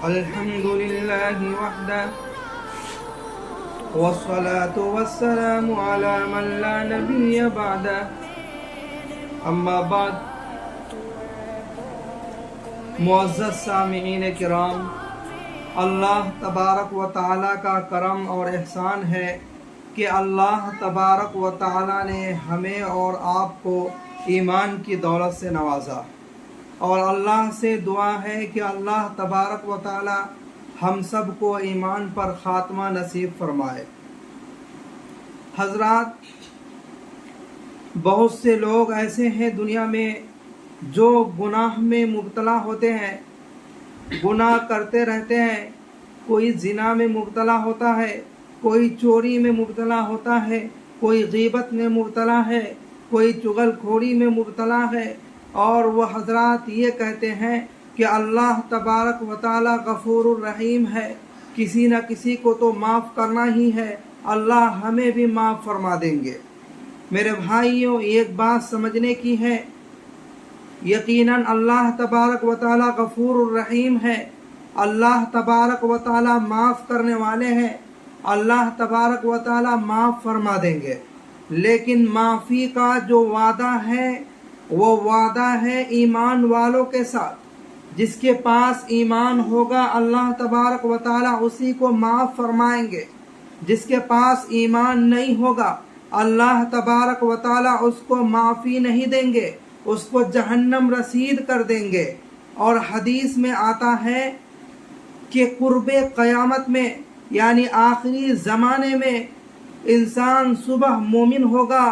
الحمد لله وحده والصلاة والسلام على من لا نبي بعده اما بعد. معزز سامعین کرام، اللہ تبارک و تعالیٰ کا کرم اور احسان ہے کہ اللہ تبارک و تعالیٰ نے ہمیں اور آپ کو ایمان کی دولت سے نوازا، اور اللہ سے دعا ہے کہ اللہ تبارک و تعالیٰ ہم سب کو ایمان پر خاتمہ نصیب فرمائے. حضرات، بہت سے لوگ ایسے ہیں دنیا میں جو گناہ میں مبتلا ہوتے ہیں، گناہ کرتے رہتے ہیں. کوئی زنا میں مبتلا ہوتا ہے، کوئی چوری میں مبتلا ہوتا ہے، کوئی غیبت میں مبتلا ہے، کوئی چغل خوری میں مبتلا ہے، اور وہ حضرات یہ کہتے ہیں کہ اللہ تبارک و تعالیٰ غفور الرحیم ہے، کسی نہ کسی کو تو معاف کرنا ہی ہے، اللہ ہمیں بھی معاف فرما دیں گے. میرے بھائیوں، ایک بات سمجھنے کی ہے، یقیناً اللہ تبارک و تعالیٰ غفور الرحیم ہے، اللہ تبارک و تعالیٰ معاف کرنے والے ہیں، اللہ تبارک و تعالیٰ معاف فرما دیں گے. لیکن معافی کا جو وعدہ ہے وہ وعدہ ہے ایمان والوں کے ساتھ. جس کے پاس ایمان ہوگا اللہ تبارک و تعالیٰ اسی کو معاف فرمائیں گے. جس کے پاس ایمان نہیں ہوگا اللہ تبارک و تعالیٰ اس کو معافی نہیں دیں گے، اس کو جہنم رسید کر دیں گے. اور حدیث میں آتا ہے کہ قرب قیامت میں، یعنی آخری زمانے میں، انسان صبح مومن ہوگا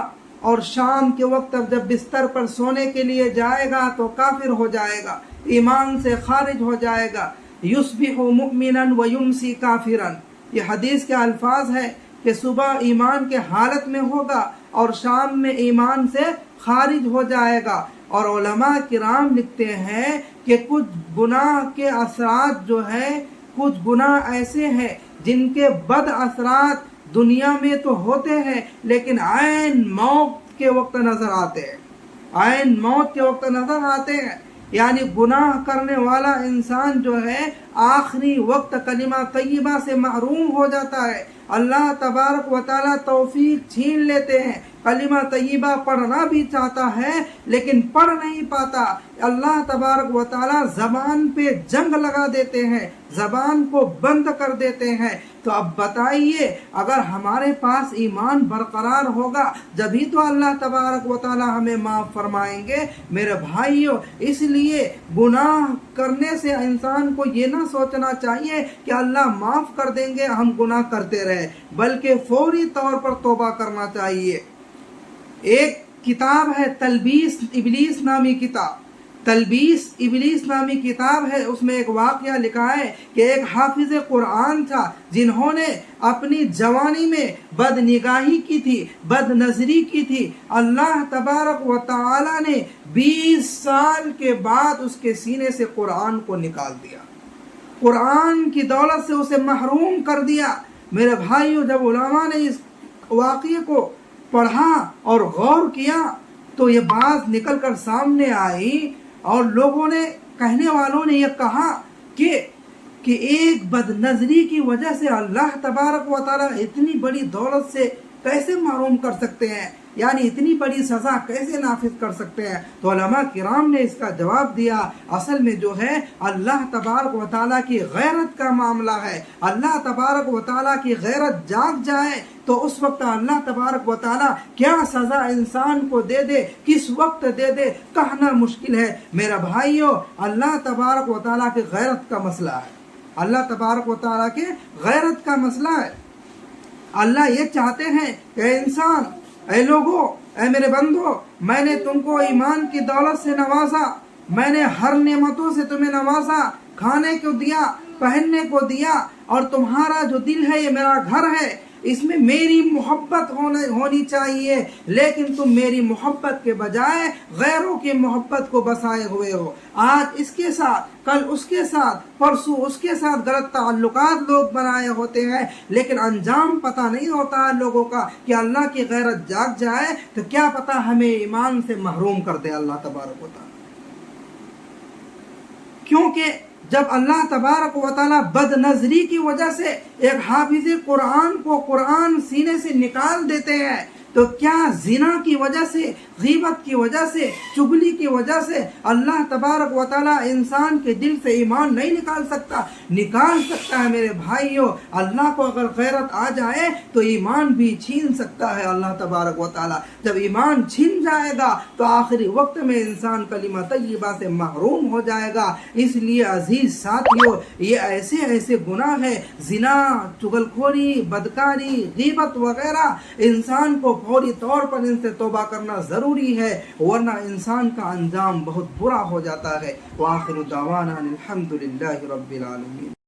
اور شام کے وقت جب بستر پر سونے کے لیے جائے گا تو کافر ہو جائے گا، ایمان سے خارج ہو جائے گا. یصبح مؤمنا ویمسی کافرا، یہ حدیث کے الفاظ ہے کہ صبح ایمان کے حالت میں ہوگا اور شام میں ایمان سے خارج ہو جائے گا. اور علماء کرام لکھتے ہیں کہ کچھ گناہ کے اثرات جو ہے، کچھ گناہ ایسے ہیں جن کے بد اثرات دنیا میں تو ہوتے ہیں لیکن عین موت کے وقت نظر آتے ہیں، عین موت کے وقت نظر آتے ہیں. یعنی گناہ کرنے والا انسان جو ہے آخری وقت کلمہ طیبہ سے محروم ہو جاتا ہے، اللہ تبارک و تعالیٰ توفیق چھین لیتے ہیں، کلمہ طیبہ پڑھنا بھی چاہتا ہے لیکن پڑھ نہیں پاتا. اللہ تبارک و تعالیٰ زبان پہ جنگ لگا دیتے ہیں، زبان کو بند کر دیتے ہیں. تو اب بتائیے، اگر ہمارے پاس ایمان برقرار ہوگا جبھی تو اللہ تبارک و تعالیٰ ہمیں معاف فرمائیں گے. میرے بھائیوں، اس لیے گناہ کرنے سے انسان کو یہ نہ سوچنا چاہیے کہ اللہ معاف کر دیں گے ہم گناہ کرتے رہے، بلکہ فوری طور پر توبہ کرنا چاہیے. ایک کتاب ہے تلبیس ابلیس نامی کتاب، تلبیس ابلیس نامی کتاب ہے. اس میں ایک واقعہ لکھا ہے کہ ایک حافظ قرآن تھا جنہوں نے اپنی جوانی میں بد نگاہی کی تھی، بد نظری کی تھی. اللہ تبارک و تعالی نے 20 سال کے بعد اس کے سینے سے قرآن کو نکال دیا، قرآن کی دولت سے اسے محروم کر دیا. میرے بھائیوں، جب علماء نے اس واقعے کو پڑھا اور غور کیا تو یہ بات نکل کر سامنے آئی، اور لوگوں نے، کہنے والوں نے یہ کہا کہ ایک بد نظری کی وجہ سے اللہ تبارک و تعالیٰ اتنی بڑی دولت سے کیسے محروم کر سکتے ہیں، یعنی اتنی بڑی سزا کیسے نافذ کر سکتے ہیں. تو علماء کرام نے اس کا جواب دیا، اصل میں جو ہے اللہ تبارک و تعالیٰ کی غیرت کا معاملہ ہے. اللہ تبارک و تعالیٰ کی غیرت جاگ جائے تو اس وقت اللہ تبارک و تعالیٰ کیا سزا انسان کو دے دے، کس وقت دے دے، کہنا مشکل ہے. میرا بھائیوں، اللہ تبارک و تعالیٰ کی غیرت کا مسئلہ ہے، اللہ تبارک و تعالیٰ کے غیرت کا مسئلہ ہے. اللہ یہ چاہتے ہیں کہ انسان، اے لوگو، اے میرے بندو، میں نے تم کو ایمان کی دولت سے نوازا، میں نے ہر نعمتوں سے تمہیں نوازا، کھانے کو دیا، پہننے کو دیا، اور تمہارا جو دل ہے یہ میرا گھر ہے، اس میں میری محبت ہونی چاہیے. لیکن تم میری محبت کے بجائے غیروں کی محبت کو بسائے ہوئے ہو. آج اس کے ساتھ، کل اس کے ساتھ، پرسوں اس کے ساتھ غلط تعلقات لوگ بنائے ہوتے ہیں، لیکن انجام پتہ نہیں ہوتا ہے لوگوں کا کہ اللہ کی غیرت جاگ جائے تو کیا پتہ ہمیں ایمان سے محروم کر دے اللہ تبارک و تعالیٰ. کیونکہ جب اللہ تبارک و تعالیٰ بد نظری کی وجہ سے ایک حافظ قرآن کو قرآن سینے سے نکال دیتے ہیں، تو کیا زنا کی وجہ سے، غیبت کی وجہ سے، چغلی کی وجہ سے اللہ تبارک و تعالیٰ انسان کے دل سے ایمان نہیں نکال سکتا؟ نکال سکتا ہے میرے بھائیوں۔ اللہ کو اگر غیرت آ جائے تو ایمان بھی چھین سکتا ہے اللہ تبارک و تعالیٰ۔ جب ایمان چھن جائے گا تو آخری وقت میں انسان کلمہ طیبہ سے محروم ہو جائے گا۔ اس لیے عزیز ساتھیوں، یہ ایسے گناہ ہیں، زنا، چغل خوری، بدکاری، غیبت وغیرہ، انسان کو فوری طور پر ان سے توبہ کرنا ضروری ہے، ورنہ انسان کا انجام بہت برا ہو جاتا ہے۔ وآخر دعوانا الحمدللہ رب العالمین۔